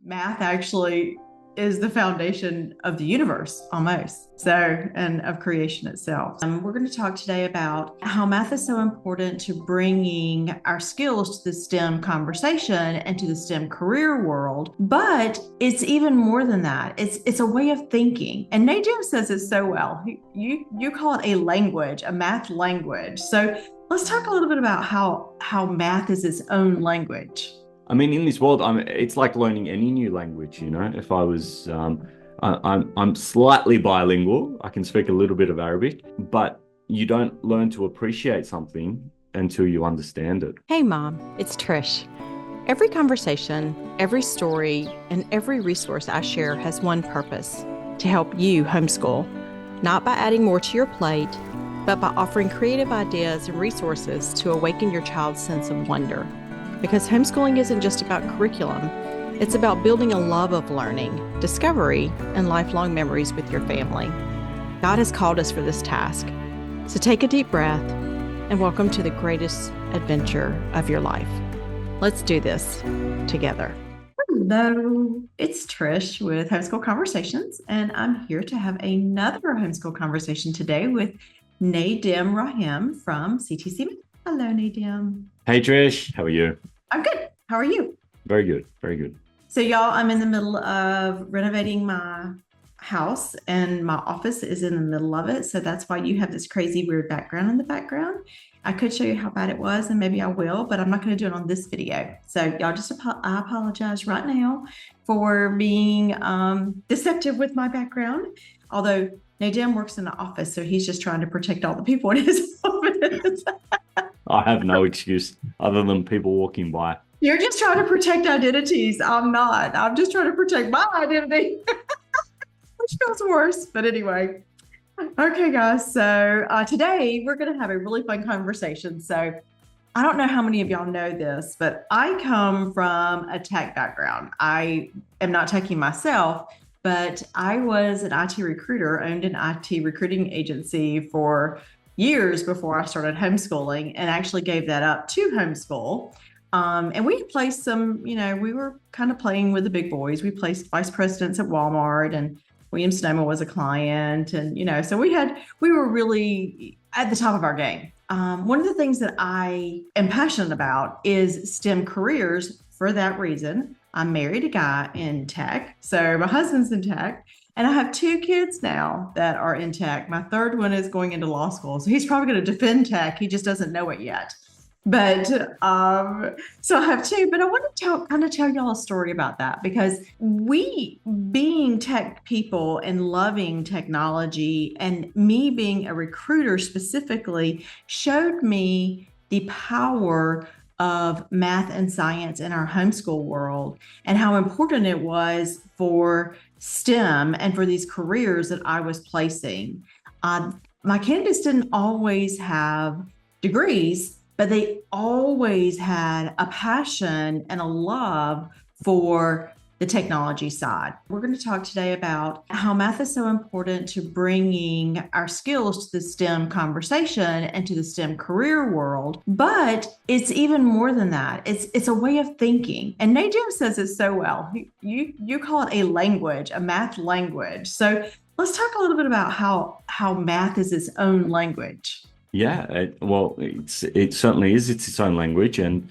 math actually is the foundation of the universe almost. So, and of creation itself. We're going to talk today about how math is so important to bringing our skills to the STEM conversation and to the STEM career world. But it's even more than that. It's a way of thinking. And Nadim says it so well. You call it a language, a math language. So let's talk a little bit about how math is its own language. I mean, in this world, it's like learning any new language, you know. If I was, I'm slightly bilingual. I can speak a little bit of Arabic, but you don't learn to appreciate something until you understand it. Hey, Mom, it's Trish. Every conversation, every story, and every resource I share has one purpose: to help you homeschool, not by adding more to your plate, but by offering creative ideas and resources to awaken your child's sense of wonder. Because homeschooling isn't just about curriculum, it's about building a love of learning, discovery, and lifelong memories with your family. God has called us for this task. So take a deep breath and welcome to the greatest adventure of your life. Let's do this together. Hello, it's Trish with Homeschool Conversations, and I'm here to have another homeschool conversation today with Nadim El-Rahi from CTC. Hello, Nadim. Hey, Trish, how are you? I'm good. How are you? Very good, very good. So, y'all, I'm in the middle of renovating my house, and my office is in the middle of it. So that's why you have this crazy, weird background in the background. I could show you how bad it was, and maybe I will, but I'm not going to do it on this video. So y'all I apologize right now for being deceptive with my background. Although Nadim works in the office, so he's just trying to protect all the people in his office. I have no excuse other than people walking by. You're just trying to protect identities. I'm not. I'm just trying to protect my identity, which feels worse. But anyway. Okay, guys. So today we're going to have a really fun conversation. So I don't know how many of y'all know this, but I come from a tech background. I am not techie myself, but I was an IT recruiter, owned an IT recruiting agency for years before I started homeschooling, and actually gave that up to homeschool. And we placed some, we were kind of playing with the big boys. We placed vice presidents at Walmart, and William Sonoma was a client. And, so we were really at the top of our game. One of the things that I am passionate about is STEM careers. For that reason, I married a guy in tech. So my husband's in tech. And I have two kids now that are in tech. My third one is going into law school. So he's probably going to defend tech. He just doesn't know it yet. But so I have two, but I want to tell y'all a story about that, because we, being tech people and loving technology, and me being a recruiter specifically, showed me the power of math and science in our homeschool world, and how important it was for STEM and for these careers that I was placing. My candidates didn't always have degrees, but they always had a passion and a love for the technology side. We're going to talk today about how math is so important to bringing our skills to the STEM conversation and to the STEM career world. But it's even more than that. It's a way of thinking. And Nadim says it so well. You call it a language, a math language. So let's talk a little bit about how math is its own language. Yeah, it certainly is. It's its own language, and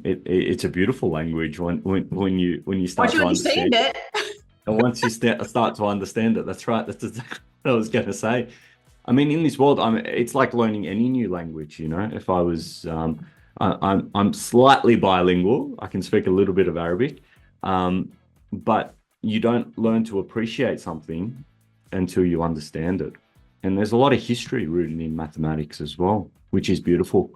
it's a beautiful language when you start to understand it. And once you start to understand it, that's right. That's exactly what I was going to say. I mean, in this world, it's like learning any new language. You know, if I was, I'm slightly bilingual. I can speak a little bit of Arabic, but you don't learn to appreciate something until you understand it. And there's a lot of history rooted in mathematics as well, which is beautiful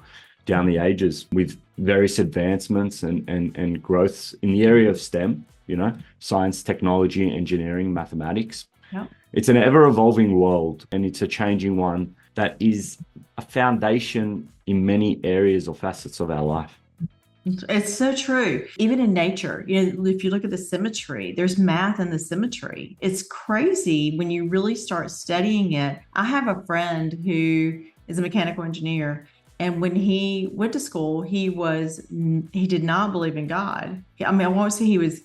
down the ages, with various advancements and growths in the area of STEM, science, technology, engineering, mathematics. Yeah. It's an ever-evolving world, and it's a changing one that is a foundation in many areas or facets of our life. It's so true. Even in nature, if you look at the symmetry, there's math in the symmetry. It's crazy when you really start studying it. I have a friend who is a mechanical engineer, And when he went to school, he did not believe in God. I mean, I won't say he was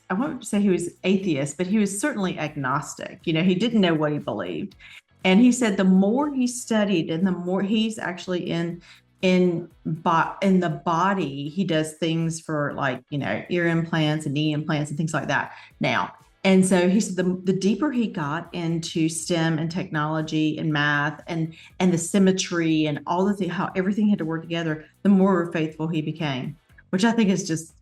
atheist, but he was certainly agnostic. He didn't know what he believed. And he said the more he studied and the more he's actually in the body, he does things for like, ear implants and knee implants and things like that now. And so he said the deeper he got into STEM and technology and math and the symmetry and all the things, how everything had to work together, the more faithful he became, which I think is just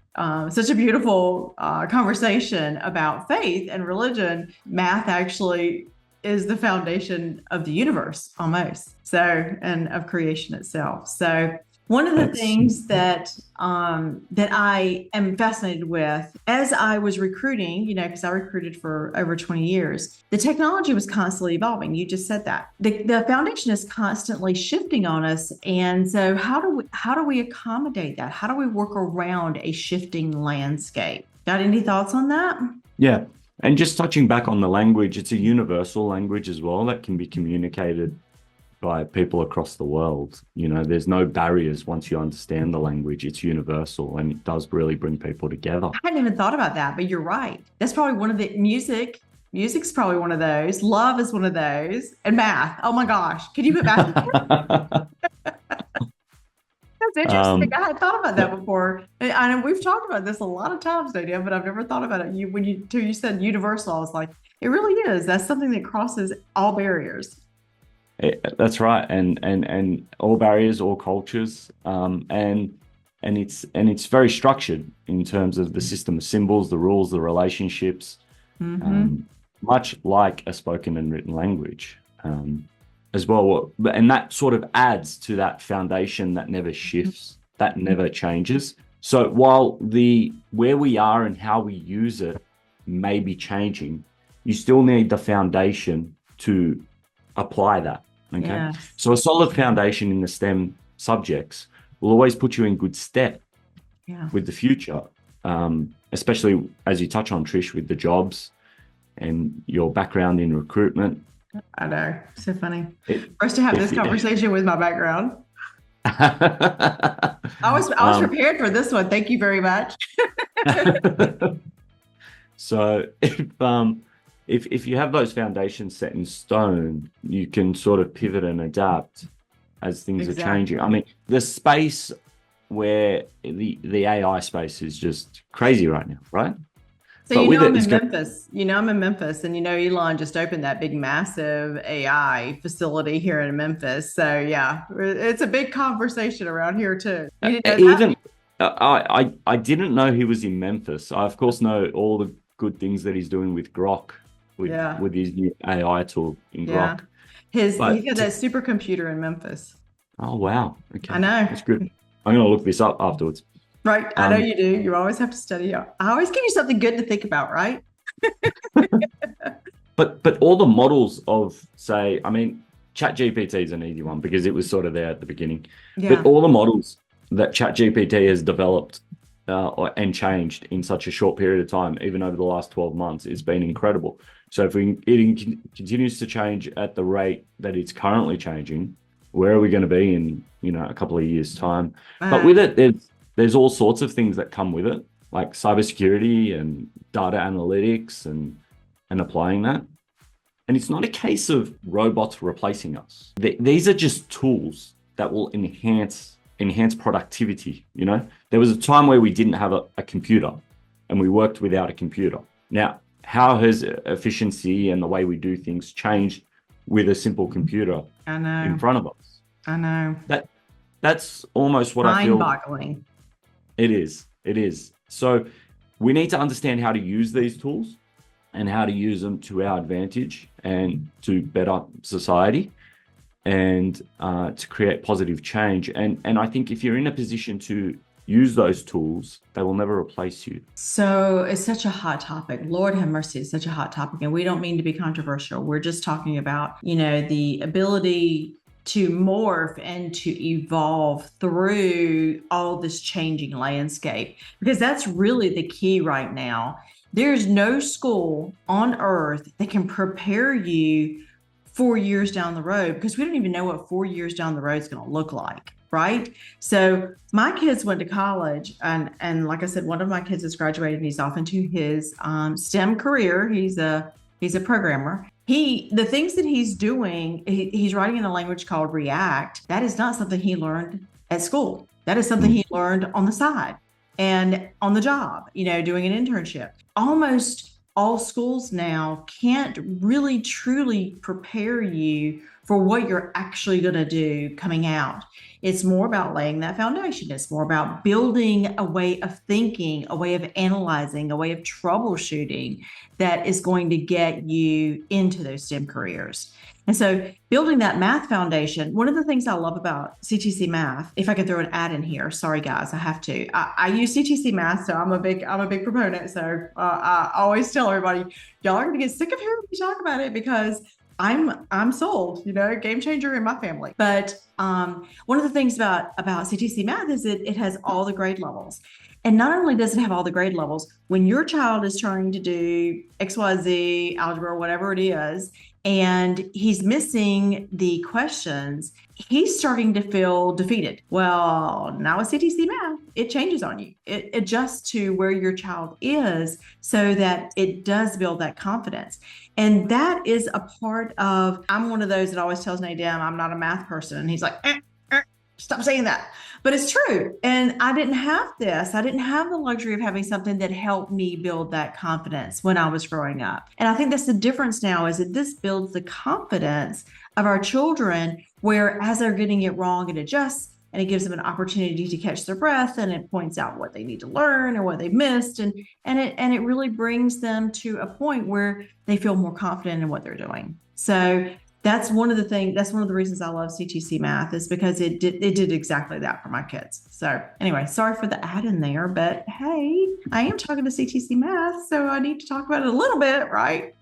such a beautiful conversation about faith and religion. Math actually is the foundation of the universe almost, and of creation itself. So one of the things that I am fascinated with as I was recruiting, because I recruited for over 20 years, the technology was constantly evolving. You just said that. The foundation is constantly shifting on us. And so how do we accommodate that? How do we work around a shifting landscape? Got any thoughts on that? Yeah. And just touching back on the language, it's a universal language as well that can be communicated by people across the world. There's no barriers once you understand the language. It's universal, and it does really bring people together. I hadn't even thought about that, but you're right. That's probably one of the music's probably one of those. Love is one of those. And math. Oh my gosh. Could you put math? That's interesting. I hadn't thought about that before. I know we've talked about this a lot of times, Nadia, but I've never thought about it. When you said universal, I was like, it really is. That's something that crosses all barriers. That's right, and all barriers, all cultures, and it's very structured in terms of the system of symbols, the rules, the relationships, much like a spoken and written language as well. And that sort of adds to that foundation that never shifts, that never changes. So while where we are and how we use it may be changing, you still need the foundation to apply that. Okay. Yes. So a solid foundation in the STEM subjects will always put you in good stead with the future, especially as you touch on, Trish, with the jobs and your background in recruitment. I know. So funny. For us to have this conversation with my background. I was prepared for this one. Thank you very much. So if you have those foundations set in stone, you can sort of pivot and adapt as things are changing. I mean, the space where the AI space is just crazy right now, right? So I'm in Memphis. I'm in Memphis, and Elon just opened that big, massive AI facility here in Memphis. So yeah, it's a big conversation around here too. You didn't know that? I didn't know he was in Memphis. I of course know all the good things that he's doing with Grok. With his new AI tool in Grok. He's got that supercomputer in Memphis. Oh, wow. Okay. I know. That's good. I'm going to look this up afterwards. Right. I know you do. You always have to study. I always give you something good to think about, right? But all the models of, say, I mean, ChatGPT is an easy one because it was sort of there at the beginning. Yeah. But all the models that ChatGPT has developed and changed in such a short period of time, even over the last 12 months, it's been incredible. So if it continues to change at the rate that it's currently changing, where are we going to be in a couple of years' time? But with it, there's all sorts of things that come with it, like cybersecurity and data analytics and applying that. And it's not a case of robots replacing us. These are just tools that will enhance productivity. There was a time where we didn't have a computer and we worked without a computer. Now, how has efficiency and the way we do things changed with a simple computer in front of us? I know. That's almost what I feel. Mind-boggling. It is. So we need to understand how to use these tools and how to use them to our advantage and to better society and to create positive change. And I think if you're in a position to use those tools, they will never replace you. So it's such a hot topic. Lord have mercy, it's such a hot topic. And we don't mean to be controversial. We're just talking about, the ability to morph and to evolve through all this changing landscape, because that's really the key right now. There's no school on earth that can prepare you 4 years down the road, because we don't even know what 4 years down the road is going to look like. right? So my kids went to college, and like I said, one of my kids has graduated and he's off into his STEM career. He's a programmer. The things that he's doing, he's writing in a language called React. That is not something he learned at school. That is something he learned on the side and on the job, doing an internship. Almost all schools now can't really truly prepare you for what you're actually going to do coming out. It's more about laying that foundation. It's more about building a way of thinking, a way of analyzing, a way of troubleshooting that is going to get you into those STEM careers. And so building that math foundation, one of the things I love about CTC Math, if I could throw an ad in here, sorry guys, I have to. I use CTC Math, so I'm a big proponent. So I always tell everybody, y'all are gonna get sick of hearing me talk about it because I'm sold, game changer in my family. But one of the things about CTC Math is that it has all the grade levels. And not only does it have all the grade levels, when your child is trying to do XYZ, algebra, whatever it is, and he's missing the questions, he's starting to feel defeated. Well, now with CTC Math, it changes on you. It adjusts to where your child is so that it does build that confidence. And that is a part of, I'm one of those that always tells Nadim, I'm not a math person. And he's like, stop saying that. But it's true. And I didn't have this. I didn't have the luxury of having something that helped me build that confidence when I was growing up. And I think that's the difference now, is that this builds the confidence of our children, where as they're getting it wrong, it adjusts and it gives them an opportunity to catch their breath, and it points out what they need to learn or what they missed. And it really brings them to a point where they feel more confident in what they're doing. So that's one of the reasons I love CTC Math, is because it did exactly that for my kids. So anyway, sorry for the ad in there, but hey, I am talking to CTC Math, so I need to talk about it a little bit, right?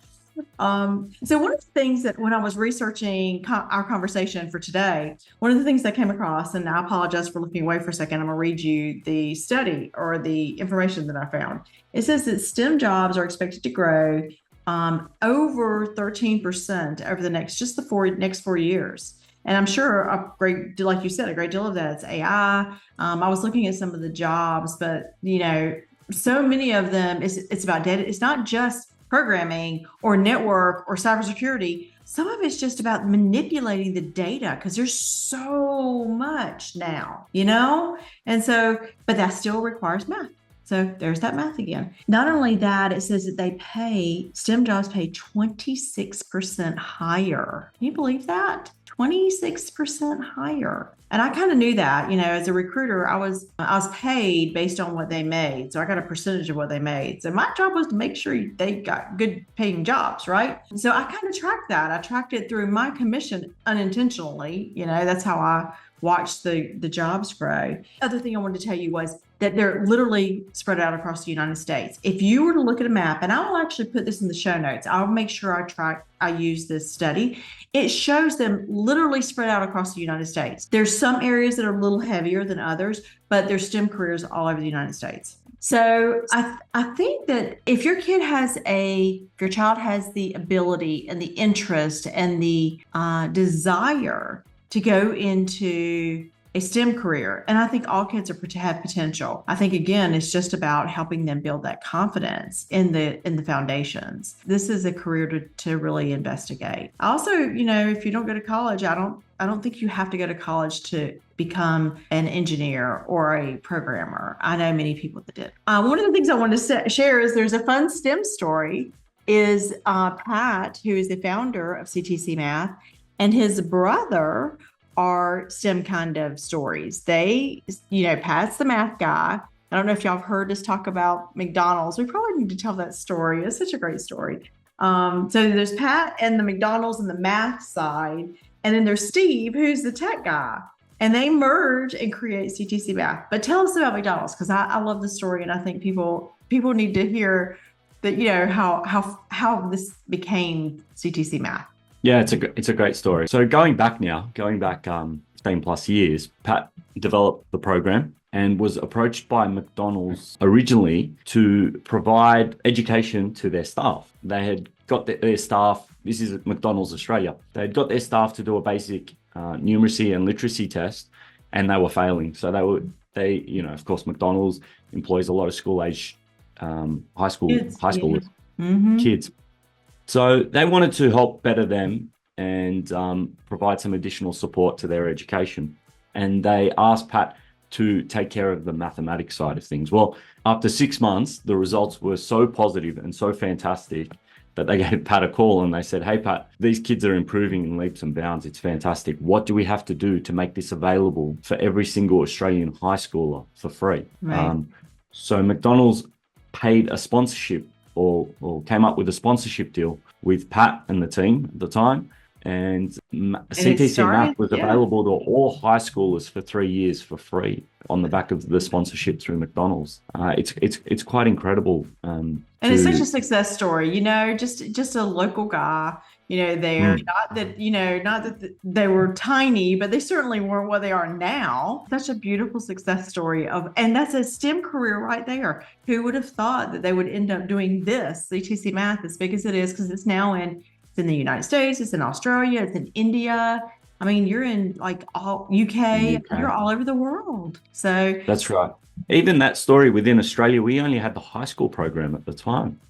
So one of the things that when I was researching our conversation for today, one of the things I came across, and I apologize for looking away for a second, I'm going to read you the study or the information that I found. It says that STEM jobs are expected to grow over 13% over the next 4 years. And I'm sure like you said, a great deal of that is AI. I was looking at some of the jobs, but so many of them it's about data. It's not just programming or network or cybersecurity. Some of it's just about manipulating the data, because there's so much now, and so, but that still requires math. So there's that math again. Not only that, it says that STEM jobs pay 26% higher. Can you believe that? 26% higher. And I kind of knew that, as a recruiter, I was paid based on what they made. So I got a percentage of what they made. So my job was to make sure they got good paying jobs, right? So I kind of tracked that. I tracked it through my commission unintentionally. That's how I watched the jobs grow. Other thing I wanted to tell you was that they're literally spread out across the United States. If you were to look at a map, and I will actually put this in the show notes, I'll make sure I use this study. It shows them literally spread out across the United States. There's some areas that are a little heavier than others, but there's STEM careers all over the United States. So I think that if your child has the ability and the interest and the desire to go into a STEM career, and I think all kids have potential. I think, again, it's just about helping them build that confidence in the foundations. This is a career to really investigate. Also, if you don't go to college, I don't think you have to go to college to become an engineer or a programmer. I know many people that did. One of the things I wanted to share is there's a fun STEM story. Is Pat, who is the founder of CTC Math, and his brother are STEM kind of stories. Pat's the math guy. I don't know if y'all have heard us talk about McDonald's. We probably need to tell that story. It's such a great story. So there's Pat and the McDonald's and the math side. And then there's Steve, who's the tech guy. And they merge and create CTC Math. But tell us about McDonald's, because I love the story, and I think people need to hear that, how this became CTC Math. Yeah, it's a great story. So going back 10 plus years, Pat developed the program and was approached by McDonald's originally to provide education to their staff. They had got their staff, this is McDonald's Australia, they had got their staff to do a basic numeracy and literacy test and they were failing. So of course, McDonald's employs a lot of school age, high schoolers, kids. So they wanted to help better them and provide some additional support to their education. And they asked Pat to take care of the mathematics side of things. Well, after 6 months, the results were so positive and so fantastic that they gave Pat a call and they said, "Hey, Pat, these kids are improving in leaps and bounds. It's fantastic. What do we have to do to make this available for every single Australian high schooler for free?" Right. So McDonald's paid a sponsorship or came up with a sponsorship deal with Pat and the team at the time. And CTC Math was available to all high schoolers for 3 years for free on the back of the sponsorship through McDonald's. It's quite incredible. And it's such a success story, just a local guy, there, not that they were tiny, but they certainly weren't what they are now. Such a beautiful success story and that's a STEM career right there. Who would have thought that they would end up doing this, CTC Math, as big as it is, because it's now in the United States, it's in Australia, it's in India. I mean, you're in like all UK, you're all over the world. So that's right. Even that story within Australia, we only had the high school program at the time.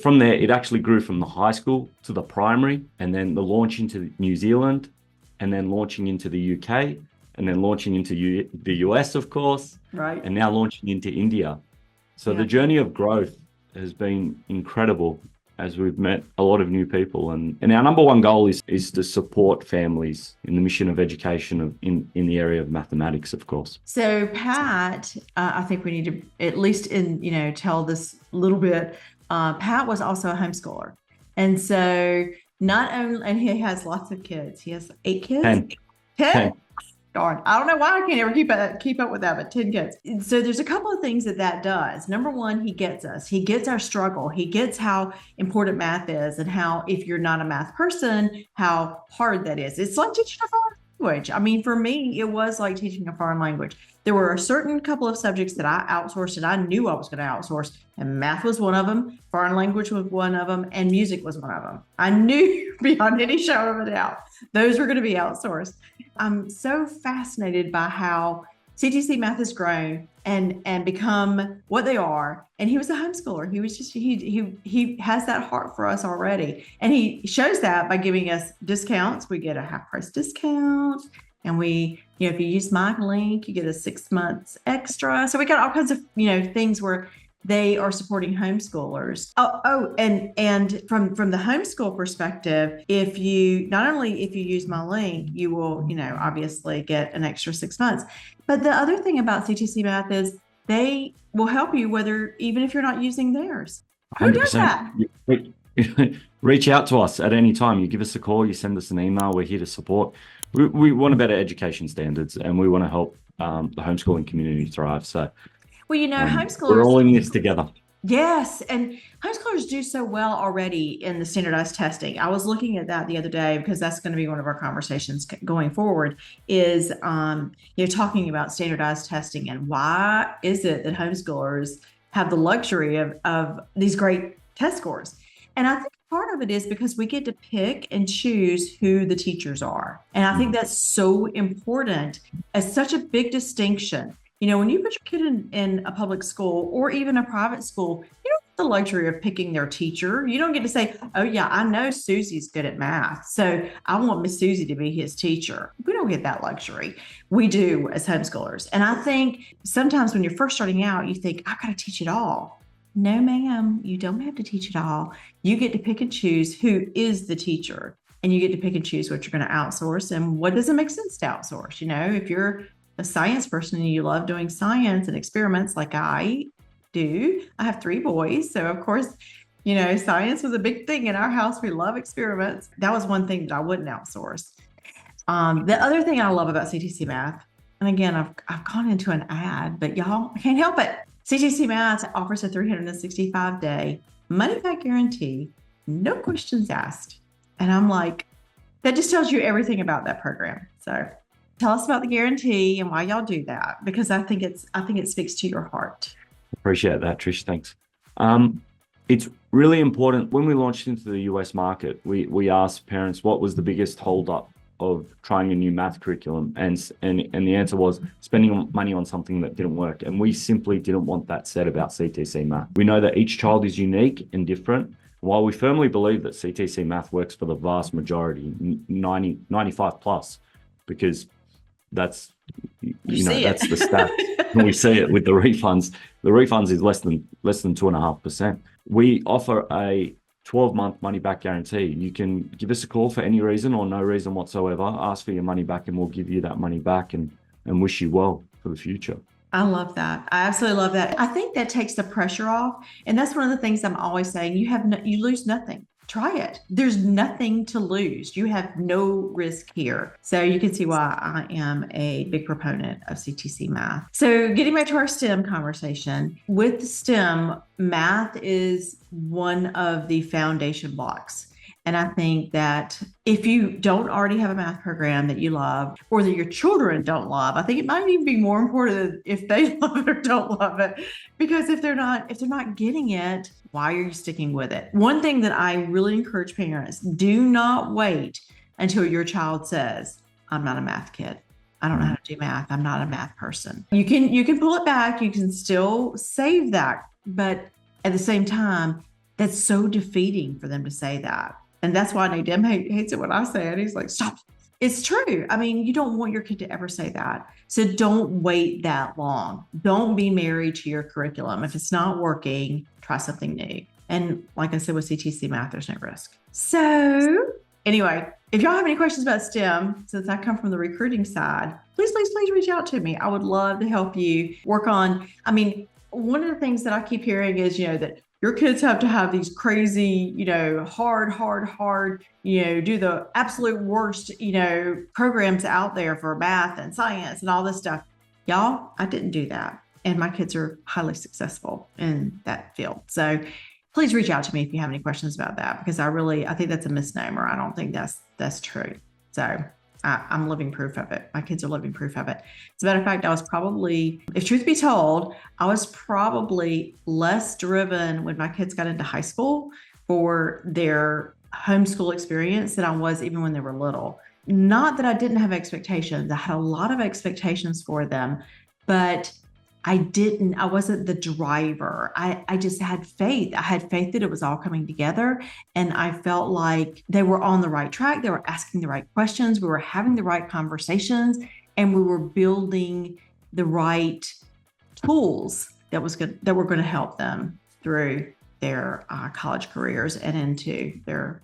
From there, it actually grew from the high school to the primary, and then the launch into New Zealand, and then launching into the UK, and then launching into the US, of course, right, and now launching into India. So the journey of growth has been incredible, as we've met a lot of new people. And our number one goal is to support families in the mission of education in the area of mathematics, of course. So Pat, I think we need to at least tell this little bit. Pat was also a homeschooler. And so and he has lots of kids. He has 8 kids? 10? Darn, I don't know why I can't ever keep up with that, but 10 kids. So there's a couple of things that does. Number one, he gets us. He gets our struggle. He gets how important math is and how, if you're not a math person, how hard that is. It's like teaching a foreign language. I mean, for me, it was like teaching a foreign language. There were a certain couple of subjects that I outsourced and I knew I was going to outsource, and math was one of them, foreign language was one of them, and music was one of them. I knew beyond any shadow of a doubt those were going to be outsourced. I'm so fascinated by how CTC Math has grown and become what they are. And he was a homeschooler. He was just he has that heart for us already, and he shows that by giving us discounts. We get a half price discount, and we if you use my link, you get a 6 months extra. So we got all kinds of things where they are supporting homeschoolers. And from the homeschool perspective, if you use my link, you will, obviously get an extra 6 months. But the other thing about CTC Math is they will help you even if you're not using theirs. 100%. Who does that? Reach out to us at any time. You give us a call, you send us an email. We're here to support. We want a better education standards, and we want to help the homeschooling community thrive. So, homeschoolers, we're all in this together. Yes. And homeschoolers do so well already in the standardized testing. I was looking at that the other day because that's going to be one of our conversations going forward is, talking about standardized testing and why is it that homeschoolers have the luxury of these great test scores. And I think part of it is because we get to pick and choose who the teachers are. And I think that's so important. It's such a big distinction. When you put your kid in a public school or even a private school, you don't have the luxury of picking their teacher. You don't get to say, "Oh yeah, I know Susie's good at math, so I want Miss Susie to be his teacher." We don't get that luxury. We do as homeschoolers. And I think sometimes when you're first starting out, you think, "I've got to teach it all." No, ma'am, you don't have to teach it all. You get to pick and choose who is the teacher, and you get to pick and choose what you're going to outsource and what doesn't make sense to outsource. If you're a science person and you love doing science and experiments like I do. I have 3 boys. So of course, science was a big thing in our house. We love experiments. That was one thing that I wouldn't outsource. The other thing I love about CTC Math, and again, I've gone into an ad, but y'all, I can't help it. CTC Math offers a 365-day money-back guarantee, no questions asked. And I'm like, that just tells you everything about that program. So tell us about the guarantee and why y'all do that, because I think it speaks to your heart. Appreciate that, Trish. Thanks. It's really important. When we launched into the US market, we asked parents what was the biggest hold up of trying a new math curriculum, and the answer was spending money on something that didn't work. And we simply didn't want that said about CTC math. We know that each child is unique and different. While we firmly believe that CTC math works for the vast majority, 95 plus, because that's that's the stat. And we see it with the refunds. The refunds is less than 2.5%. We offer a 12-month money back guarantee. You can give us a call for any reason or no reason whatsoever, ask for your money back, and we'll give you that money back and wish you well for the future. I love that. I absolutely love that. I think that takes the pressure off. And that's one of the things I'm always saying. You lose nothing. Try it. There's nothing to lose. You have no risk here. So you can see why I am a big proponent of CTC math. So getting back to our STEM conversation, with STEM, math is one of the foundation blocks. And I think that if you don't already have a math program that you love, or that your children don't love, I think it might even be more important if they love it or don't love it. Because if they're not getting it, why are you sticking with it? One thing that I really encourage parents, do not wait until your child says, I'm not a math kid. I don't know how to do math. I'm not a math person. You can pull it back. You can still save that. But at the same time, that's so defeating for them to say that. And that's why Nadim hates it when I say it. He's like, stop. It's true. I mean, you don't want your kid to ever say that. So don't wait that long. Don't be married to your curriculum. If it's not working, try something new. And like I said, with CTC math, there's no risk. So anyway, if y'all have any questions about STEM, since I come from the recruiting side, please reach out to me. I would love to help you work on, one of the things that I keep hearing is, that your kids have to have these crazy, hard, do the absolute worst, programs out there for math and science and all this stuff. Y'all, I didn't do that. And my kids are highly successful in that field. So please reach out to me if you have any questions about that, because I think that's a misnomer. I don't think that's true. So I'm living proof of it. My kids are living proof of it. As a matter of fact, I was probably, if truth be told, I was probably less driven when my kids got into high school for their homeschool experience than I was even when they were little. Not that I didn't have expectations. I had a lot of expectations for them, but I wasn't the driver. I just had faith. I had faith that it was all coming together. And I felt like they were on the right track. They were asking the right questions. We were having the right conversations, and we were building the right tools that were going to help them through their college careers and into their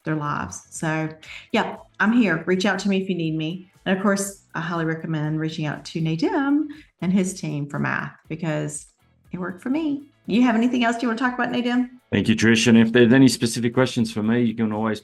lives. So yeah, I'm here. Reach out to me if you need me. And of course, I highly recommend reaching out to Nadim and his team for math, because it worked for me. You have anything else you want to talk about, Nadim? Thank you, Trish. And if there's any specific questions for me, you can always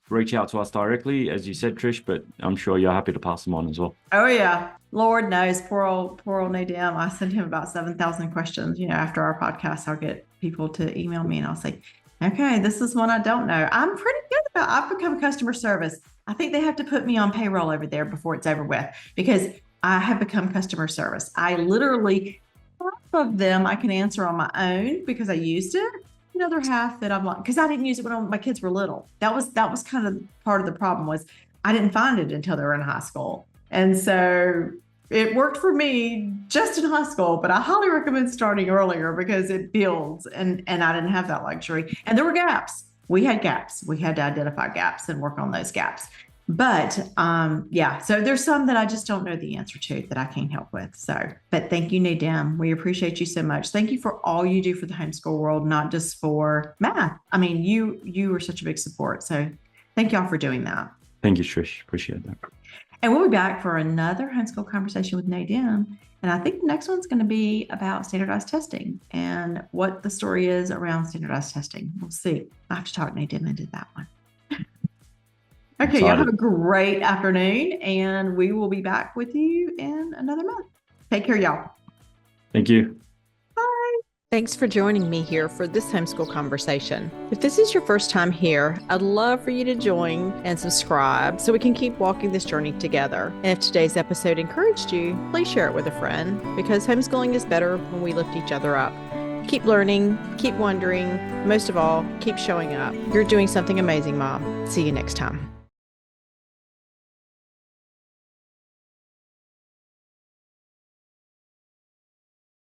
reach out to us directly, as you said, Trish, but I'm sure you're happy to pass them on as well. Oh yeah. Lord knows, poor old Nadim. I sent him about 7,000 questions. After our podcast, I'll get people to email me and I'll say, okay, this is one I don't know. I'm pretty good about, I've become customer service. I think they have to put me on payroll over there before it's over with, because I have become customer service. I literally, half of them I can answer on my own because I used it. Another half that I'm like, because I didn't use it when my kids were little. That was kind of part of the problem, was I didn't find it until they were in high school. And so it worked for me just in high school, but I highly recommend starting earlier because it builds, and I didn't have that luxury. And there were gaps. We had gaps. We had to identify gaps and work on those gaps. But so there's some that I just don't know the answer to that I can't help with. So, but thank you, Nadim. We appreciate you so much. Thank you for all you do for the homeschool world, not just for math. You are such a big support. So thank y'all for doing that. Thank you, Trish. Appreciate that. And we'll be back for another homeschool conversation with Nadim. And I think the next one's going to be about standardized testing and what the story is around standardized testing. We'll see. I have to talk Nadim into that one. Okay, y'all have a great afternoon, and we will be back with you in another month. Take care, y'all. Thank you. Bye. Thanks for joining me here for this homeschool conversation. If this is your first time here, I'd love for you to join and subscribe so we can keep walking this journey together. And if today's episode encouraged you, please share it with a friend, because homeschooling is better when we lift each other up. Keep learning, keep wondering, most of all, keep showing up. You're doing something amazing, Mom. See you next time.